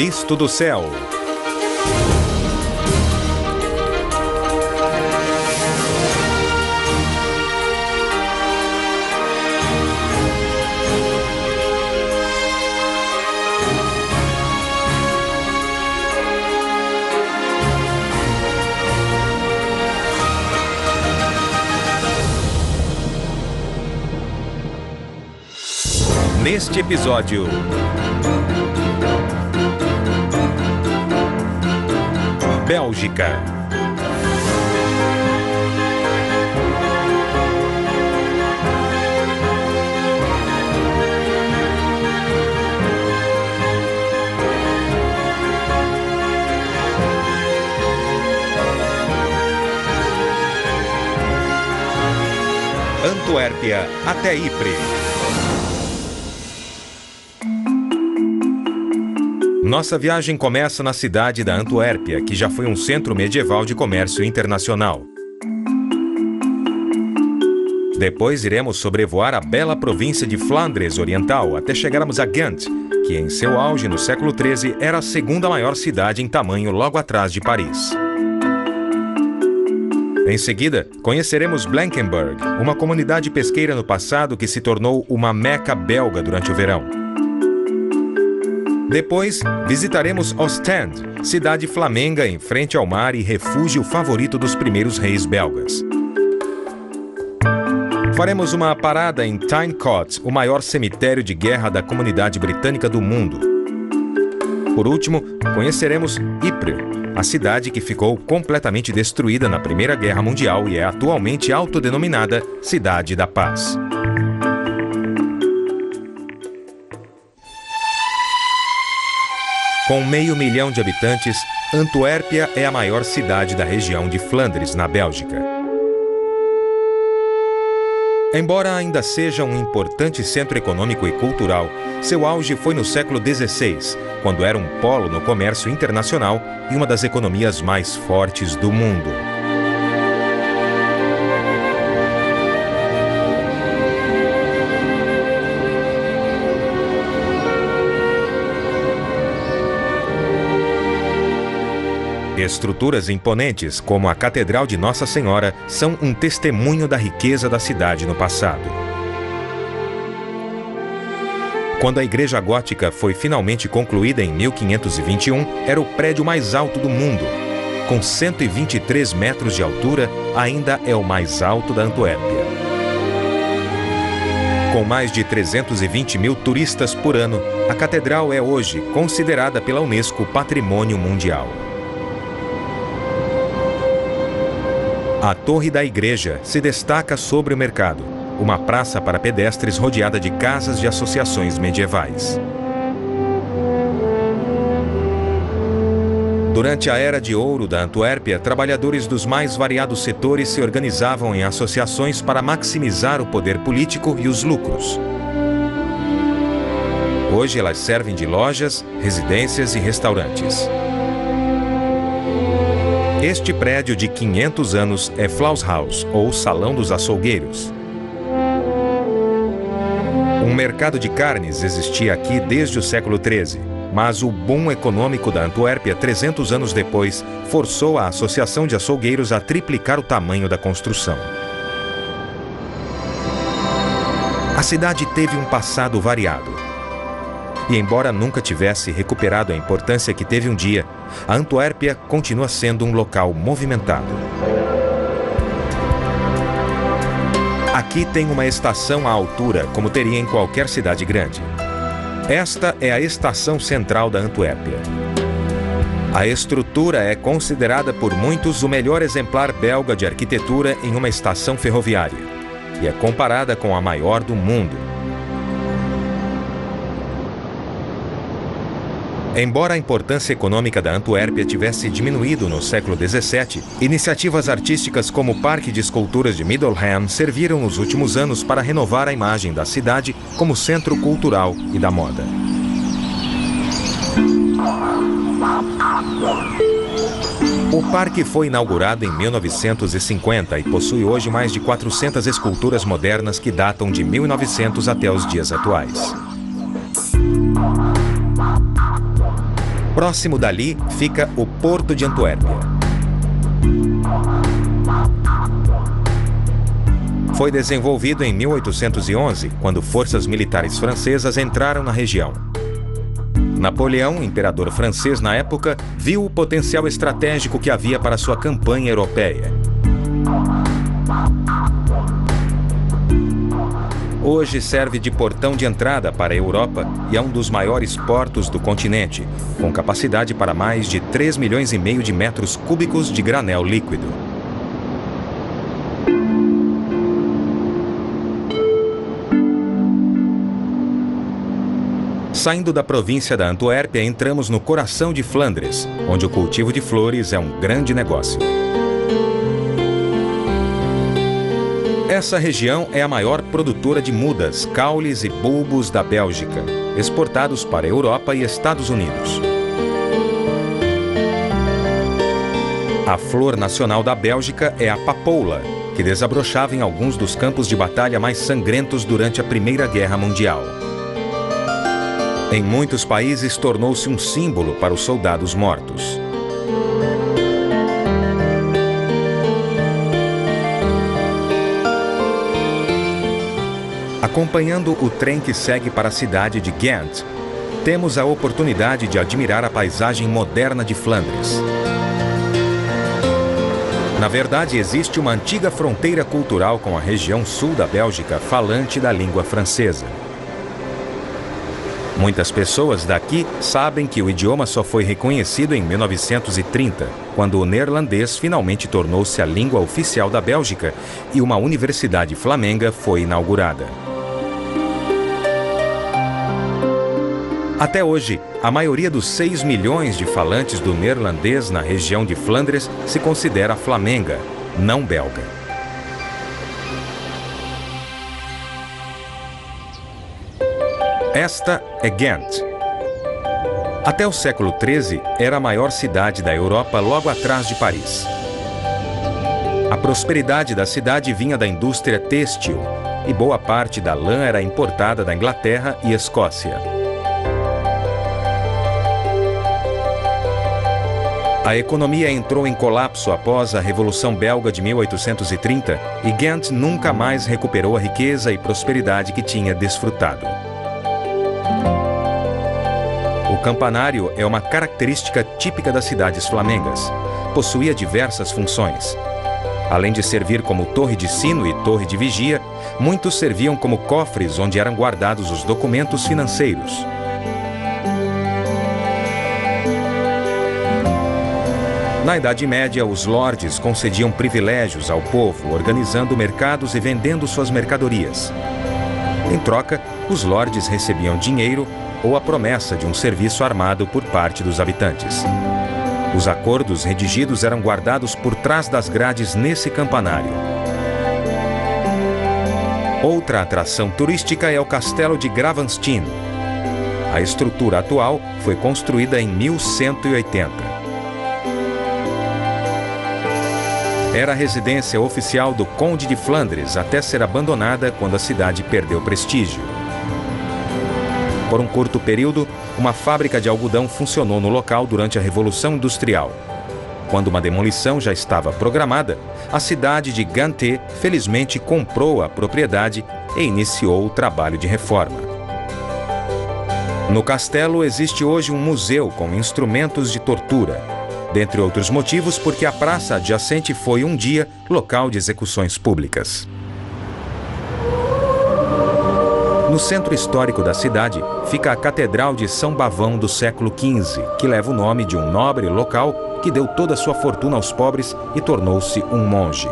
visto do céu. Neste episódio, Bélgica. Antuérpia até Ypres. Nossa viagem começa na cidade da Antuérpia, que já foi um centro medieval de comércio internacional. Depois iremos sobrevoar a bela província de Flandres Oriental até chegarmos a Ghent, que em seu auge no século XIII era a segunda maior cidade em tamanho logo atrás de Paris. Em seguida, conheceremos Blankenberg, uma comunidade pesqueira no passado que se tornou uma meca belga durante o verão. Depois, visitaremos Ostende, cidade flamenga em frente ao mar e refúgio favorito dos primeiros reis belgas. Faremos uma parada em Tyne-Cot, o maior cemitério de guerra da comunidade britânica do mundo. Por último, conheceremos Ypres, a cidade que ficou completamente destruída na Primeira Guerra Mundial e é atualmente autodenominada Cidade da Paz. Com 500 mil de habitantes, Antuérpia é a maior cidade da região de Flandres, na Bélgica. Embora ainda seja um importante centro econômico e cultural, seu auge foi no século XVI, quando era um polo no comércio internacional e uma das economias mais fortes do mundo. Estruturas imponentes, como a Catedral de Nossa Senhora, são um testemunho da riqueza da cidade no passado. Quando a Igreja Gótica foi finalmente concluída em 1521, era o prédio mais alto do mundo. Com 123 metros de altura, ainda é o mais alto da Antuérpia. Com mais de 320 mil turistas por ano, a catedral é hoje considerada pela Unesco Patrimônio Mundial. A Torre da Igreja se destaca sobre o mercado, uma praça para pedestres rodeada de casas de associações medievais. Durante a Era de Ouro da Antuérpia, trabalhadores dos mais variados setores se organizavam em associações para maximizar o poder político e os lucros. Hoje elas servem de lojas, residências e restaurantes. Este prédio de 500 anos é Flaushaus, ou Salão dos Açougueiros. Um mercado de carnes existia aqui desde o século XIII, mas o boom econômico da Antuérpia, 300 anos depois, forçou a Associação de Açougueiros a triplicar o tamanho da construção. A cidade teve um passado variado. E embora nunca tivesse recuperado a importância que teve um dia, a Antuérpia continua sendo um local movimentado. Aqui tem uma estação à altura, como teria em qualquer cidade grande. Esta é a estação central da Antuérpia. A estrutura é considerada por muitos o melhor exemplar belga de arquitetura em uma estação ferroviária, e é comparada com a maior do mundo. Embora a importância econômica da Antuérpia tivesse diminuído no século XVII, iniciativas artísticas como o Parque de Esculturas de Middelheim serviram nos últimos anos para renovar a imagem da cidade como centro cultural e da moda. O parque foi inaugurado em 1950 e possui hoje mais de 400 esculturas modernas que datam de 1900 até os dias atuais. Próximo dali fica o Porto de Antuérpia. Foi desenvolvido em 1811, quando forças militares francesas entraram na região. Napoleão, imperador francês na época, viu o potencial estratégico que havia para sua campanha europeia. Hoje serve de portão de entrada para a Europa e é um dos maiores portos do continente, com capacidade para mais de 3,5 milhões de metros cúbicos de granel líquido. Saindo da província da Antuérpia, entramos no coração de Flandres, onde o cultivo de flores é um grande negócio. Essa região é a maior produtora de mudas, caules e bulbos da Bélgica, exportados para a Europa e Estados Unidos. A flor nacional da Bélgica é a papoula, que desabrochava em alguns dos campos de batalha mais sangrentos durante a Primeira Guerra Mundial. Em muitos países, tornou-se um símbolo para os soldados mortos. Acompanhando o trem que segue para a cidade de Ghent, temos a oportunidade de admirar a paisagem moderna de Flandres. Na verdade, existe uma antiga fronteira cultural com a região sul da Bélgica falante da língua francesa. Muitas pessoas daqui sabem que o idioma só foi reconhecido em 1930, quando o neerlandês finalmente tornou-se a língua oficial da Bélgica e uma universidade flamenga foi inaugurada. Até hoje, a maioria dos 6 milhões de falantes do neerlandês na região de Flandres se considera flamenga, não belga. Esta é Ghent. Até o século XIII, era a maior cidade da Europa logo atrás de Paris. A prosperidade da cidade vinha da indústria têxtil e boa parte da lã era importada da Inglaterra e Escócia. A economia entrou em colapso após a Revolução Belga de 1830 e Ghent nunca mais recuperou a riqueza e prosperidade que tinha desfrutado. O campanário é uma característica típica das cidades flamengas. Possuía diversas funções. Além de servir como torre de sino e torre de vigia, muitos serviam como cofres onde eram guardados os documentos financeiros. Na Idade Média, os lordes concediam privilégios ao povo, organizando mercados e vendendo suas mercadorias. Em troca, os lordes recebiam dinheiro ou a promessa de um serviço armado por parte dos habitantes. Os acordos redigidos eram guardados por trás das grades nesse campanário. Outra atração turística é o Castelo de Gravenstein. A estrutura atual foi construída em 1180. Era a residência oficial do Conde de Flandres até ser abandonada quando a cidade perdeu prestígio. Por um curto período, uma fábrica de algodão funcionou no local durante a Revolução Industrial. Quando uma demolição já estava programada, a cidade de Ghent felizmente comprou a propriedade e iniciou o trabalho de reforma. No castelo existe hoje um museu com instrumentos de tortura, dentre outros motivos porque a praça adjacente foi um dia local de execuções públicas. No centro histórico da cidade fica a Catedral de São Bavão do século XV, que leva o nome de um nobre local que deu toda a sua fortuna aos pobres e tornou-se um monge.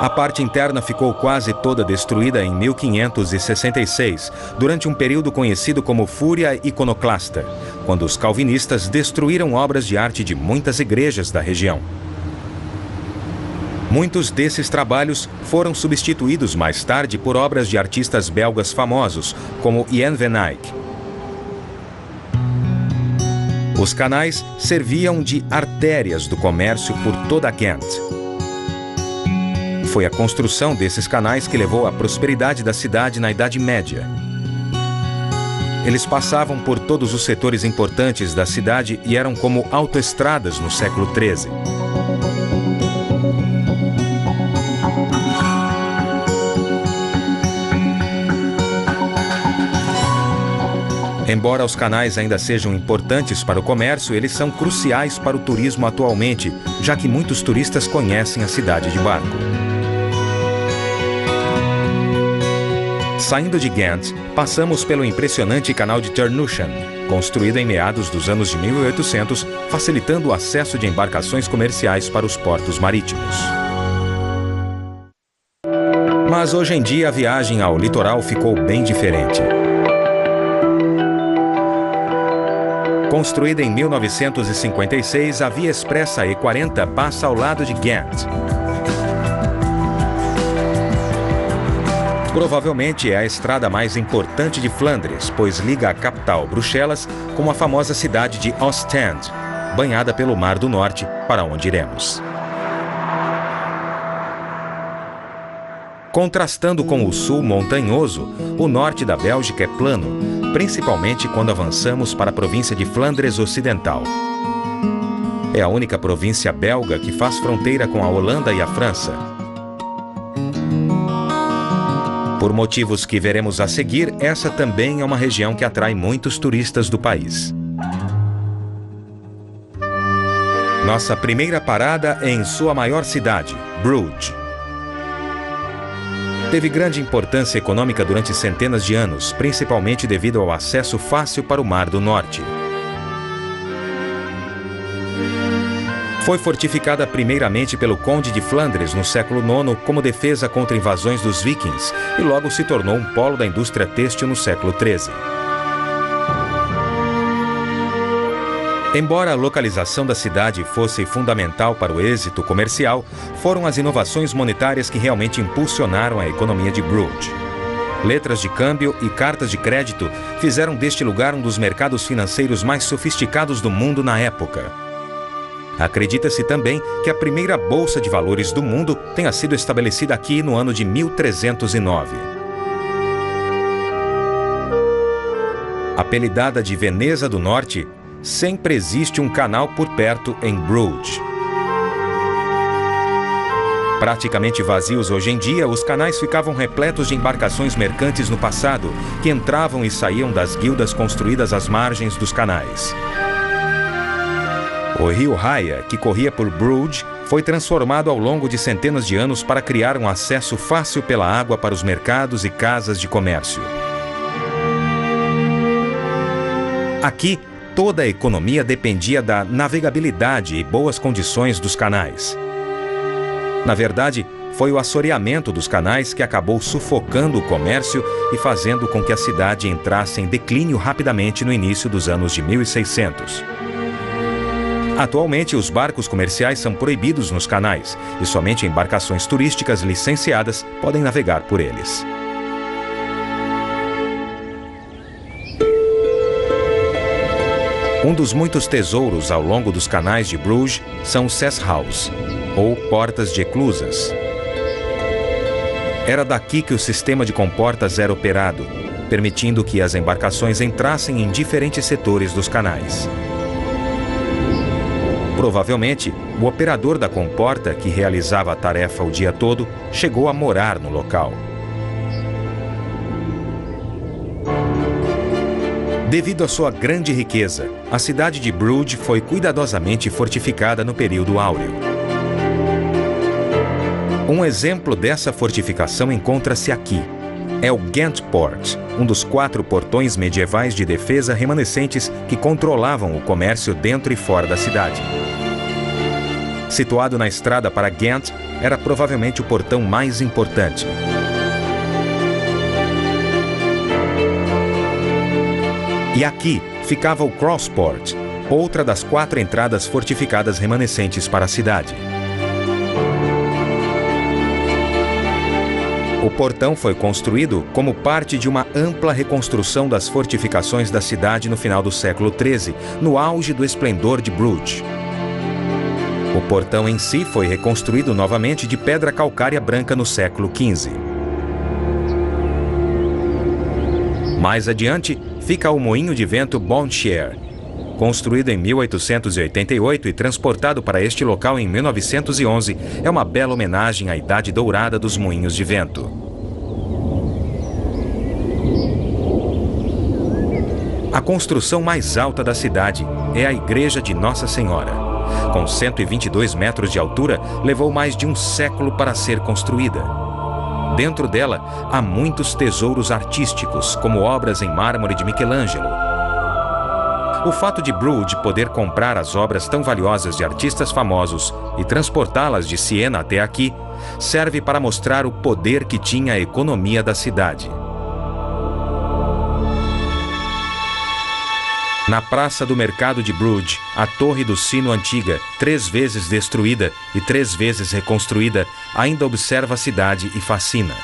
A parte interna ficou quase toda destruída em 1566, durante um período conhecido como Fúria Iconoclasta, quando os calvinistas destruíram obras de arte de muitas igrejas da região. Muitos desses trabalhos foram substituídos mais tarde por obras de artistas belgas famosos, como Jan van Eyck. Os canais serviam de artérias do comércio por toda Ghent. Foi a construção desses canais que levou à prosperidade da cidade na Idade Média. Eles passavam por todos os setores importantes da cidade e eram como autoestradas no século XIII. Embora os canais ainda sejam importantes para o comércio, eles são cruciais para o turismo atualmente, já que muitos turistas conhecem a cidade de barco. Saindo de Ghent, passamos pelo impressionante canal de Terneuzen, construído em meados dos anos de 1800, facilitando o acesso de embarcações comerciais para os portos marítimos. Mas hoje em dia a viagem ao litoral ficou bem diferente. Construída em 1956, a Via Expressa E40 passa ao lado de Ghent. Provavelmente é a estrada mais importante de Flandres, pois liga a capital, Bruxelas, com a famosa cidade de Ostende, banhada pelo Mar do Norte, para onde iremos. Contrastando com o sul montanhoso, o norte da Bélgica é plano, principalmente quando avançamos para a província de Flandres Ocidental. É a única província belga que faz fronteira com a Holanda e a França. Por motivos que veremos a seguir, essa também é uma região que atrai muitos turistas do país. Nossa primeira parada é em sua maior cidade, Bruges. Teve grande importância econômica durante centenas de anos, principalmente devido ao acesso fácil para o Mar do Norte. Foi fortificada primeiramente pelo Conde de Flandres no século IX como defesa contra invasões dos vikings e logo se tornou um polo da indústria têxtil no século XIII. Embora a localização da cidade fosse fundamental para o êxito comercial, foram as inovações monetárias que realmente impulsionaram a economia de Bruges. Letras de câmbio e cartas de crédito fizeram deste lugar um dos mercados financeiros mais sofisticados do mundo na época. Acredita-se também que a primeira bolsa de valores do mundo tenha sido estabelecida aqui no ano de 1309. Apelidada de Veneza do Norte, sempre existe um canal por perto em Bruges. Praticamente vazios hoje em dia, os canais ficavam repletos de embarcações mercantes no passado, que entravam e saíam das guildas construídas às margens dos canais. O rio Raia, que corria por Bruges, foi transformado ao longo de centenas de anos para criar um acesso fácil pela água para os mercados e casas de comércio. Aqui, toda a economia dependia da navegabilidade e boas condições dos canais. Na verdade, foi o assoreamento dos canais que acabou sufocando o comércio e fazendo com que a cidade entrasse em declínio rapidamente no início dos anos de 1600. Atualmente, os barcos comerciais são proibidos nos canais e somente embarcações turísticas licenciadas podem navegar por eles. Um dos muitos tesouros ao longo dos canais de Bruges são os Cesshau's, ou portas de eclusas. Era daqui que o sistema de comportas era operado, permitindo que as embarcações entrassem em diferentes setores dos canais. Provavelmente, o operador da comporta, que realizava a tarefa o dia todo, chegou a morar no local. Devido à sua grande riqueza, a cidade de Bruges foi cuidadosamente fortificada no período áureo. Um exemplo dessa fortificação encontra-se aqui. É o Ghent-Poort, um dos 4 portões medievais de defesa remanescentes que controlavam o comércio dentro e fora da cidade. Situado na estrada para Ghent, era provavelmente o portão mais importante. E aqui ficava o Crosspoort, outra das 4 entradas fortificadas remanescentes para a cidade. O portão foi construído como parte de uma ampla reconstrução das fortificações da cidade no final do século XIII, no auge do esplendor de Bruges. O portão em si foi reconstruído novamente de pedra calcária branca no século XV. Mais adiante, fica o moinho de vento Bondshare. Construído em 1888 e transportado para este local em 1911, é uma bela homenagem à idade dourada dos moinhos de vento. A construção mais alta da cidade é a Igreja de Nossa Senhora. Com 122 metros de altura, levou mais de um século para ser construída. Dentro dela, há muitos tesouros artísticos, como obras em mármore de Michelangelo. O fato de Bruges poder comprar as obras tão valiosas de artistas famosos e transportá-las de Siena até aqui, serve para mostrar o poder que tinha a economia da cidade. Na praça do mercado de Bruges, a torre do sino antiga, 3 vezes destruída e 3 vezes reconstruída, ainda observa a cidade e fascina.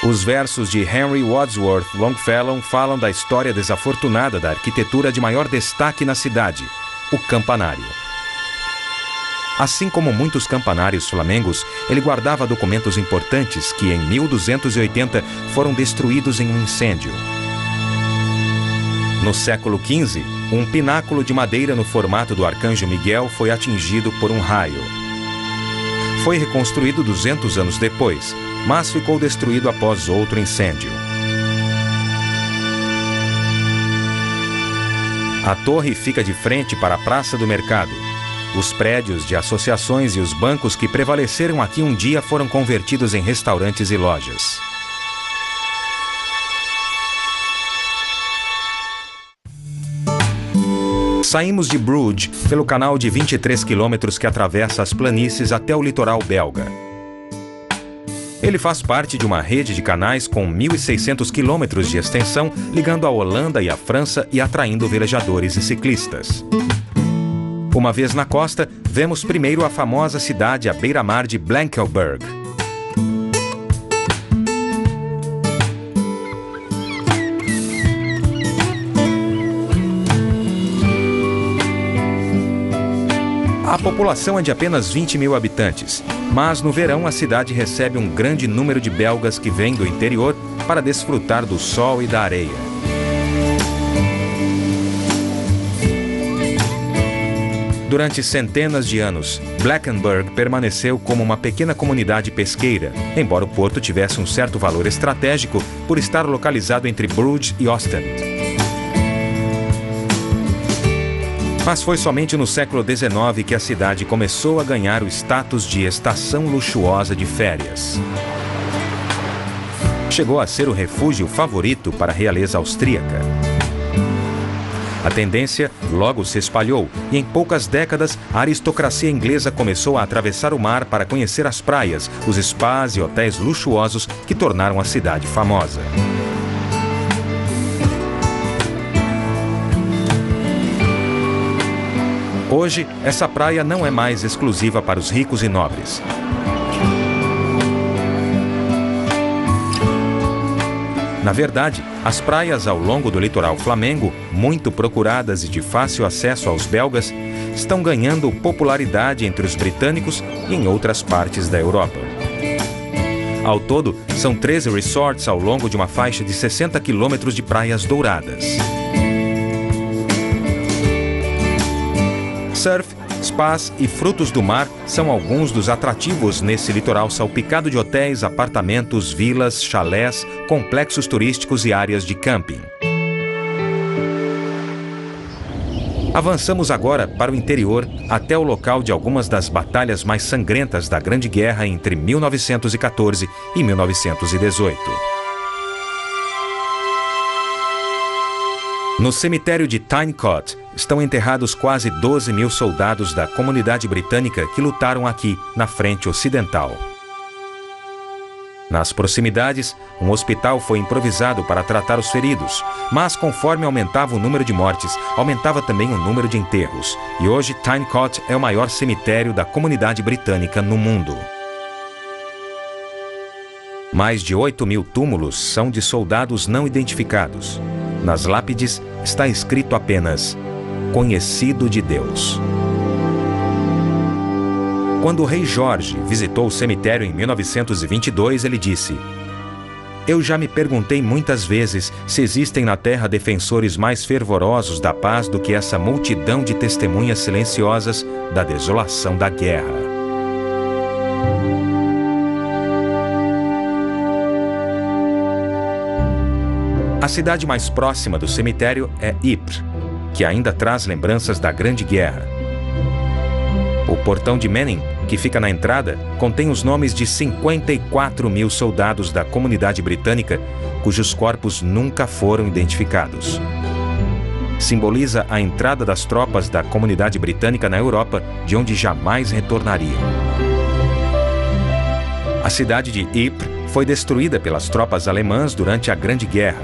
Os versos de Henry Wadsworth Longfellow falam da história desafortunada da arquitetura de maior destaque na cidade, o campanário. Assim como muitos campanários flamengos, ele guardava documentos importantes que, em 1280, foram destruídos em um incêndio. No século XV, um pináculo de madeira no formato do Arcanjo Miguel foi atingido por um raio. Foi reconstruído 200 anos depois, mas ficou destruído após outro incêndio. A torre fica de frente para a Praça do Mercado. Os prédios de associações e os bancos que prevaleceram aqui um dia foram convertidos em restaurantes e lojas. Saímos de Bruges pelo canal de 23 quilômetros que atravessa as planícies até o litoral belga. Ele faz parte de uma rede de canais com 1.600 quilômetros de extensão, ligando a Holanda e a França e atraindo velejadores e ciclistas. Uma vez na costa, vemos primeiro a famosa cidade à beira-mar de Blankenberg. A população é de apenas 20 mil habitantes, mas no verão a cidade recebe um grande número de belgas que vêm do interior para desfrutar do sol e da areia. Durante centenas de anos, Blankenberg permaneceu como uma pequena comunidade pesqueira, embora o porto tivesse um certo valor estratégico por estar localizado entre Bruges e Ostend. Mas foi somente no século XIX que a cidade começou a ganhar o status de estação luxuosa de férias. Chegou a ser o refúgio favorito para a realeza austríaca. A tendência logo se espalhou e em poucas décadas a aristocracia inglesa começou a atravessar o mar para conhecer as praias, os spas e hotéis luxuosos que tornaram a cidade famosa. Hoje, essa praia não é mais exclusiva para os ricos e nobres. Na verdade, as praias ao longo do litoral flamengo, muito procuradas e de fácil acesso aos belgas, estão ganhando popularidade entre os britânicos e em outras partes da Europa. Ao todo, são 13 resorts ao longo de uma faixa de 60 quilômetros de praias douradas. Surf, spas e frutos do mar são alguns dos atrativos nesse litoral salpicado de hotéis, apartamentos, vilas, chalés, complexos turísticos e áreas de camping. Avançamos agora para o interior até o local de algumas das batalhas mais sangrentas da Grande Guerra entre 1914 e 1918. No cemitério de Tyne-Cot estão enterrados quase 12 mil soldados da comunidade britânica que lutaram aqui, na frente ocidental. Nas proximidades, um hospital foi improvisado para tratar os feridos, mas conforme aumentava o número de mortes, aumentava também o número de enterros, e hoje Tyne-Cot é o maior cemitério da comunidade britânica no mundo. Mais de 8 mil túmulos são de soldados não identificados. Nas lápides está escrito apenas "Conhecido de Deus". Quando o rei Jorge visitou o cemitério em 1922, ele disse: Eu já me perguntei muitas vezes se existem na Terra defensores mais fervorosos da paz do que essa multidão de testemunhas silenciosas da desolação da guerra. A cidade mais próxima do cemitério é Ypres, que ainda traz lembranças da Grande Guerra. O portão de Menin, que fica na entrada, contém os nomes de 54 mil soldados da comunidade britânica, cujos corpos nunca foram identificados. Simboliza a entrada das tropas da comunidade britânica na Europa, de onde jamais retornariam. A cidade de Ypres foi destruída pelas tropas alemãs durante a Grande Guerra.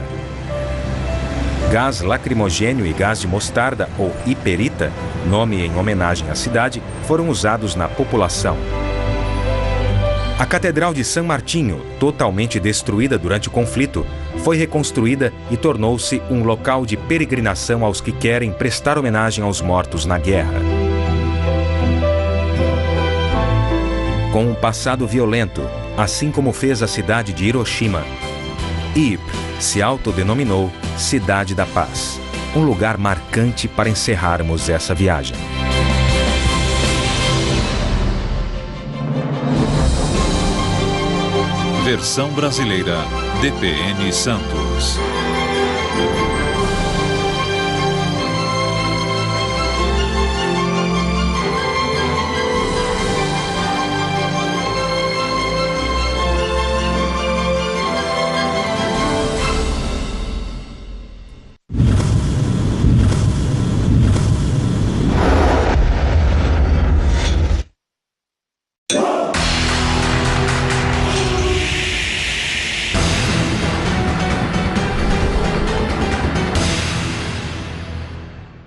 Gás lacrimogênio e gás de mostarda, ou hiperita, nome em homenagem à cidade, foram usados na população. A Catedral de San Martinho, totalmente destruída durante o conflito, foi reconstruída e tornou-se um local de peregrinação aos que querem prestar homenagem aos mortos na guerra. Com um passado violento, assim como fez a cidade de Hiroshima, Ypres se autodenominou Cidade da Paz, um lugar marcante para encerrarmos essa viagem. Versão brasileira, DPN Santos.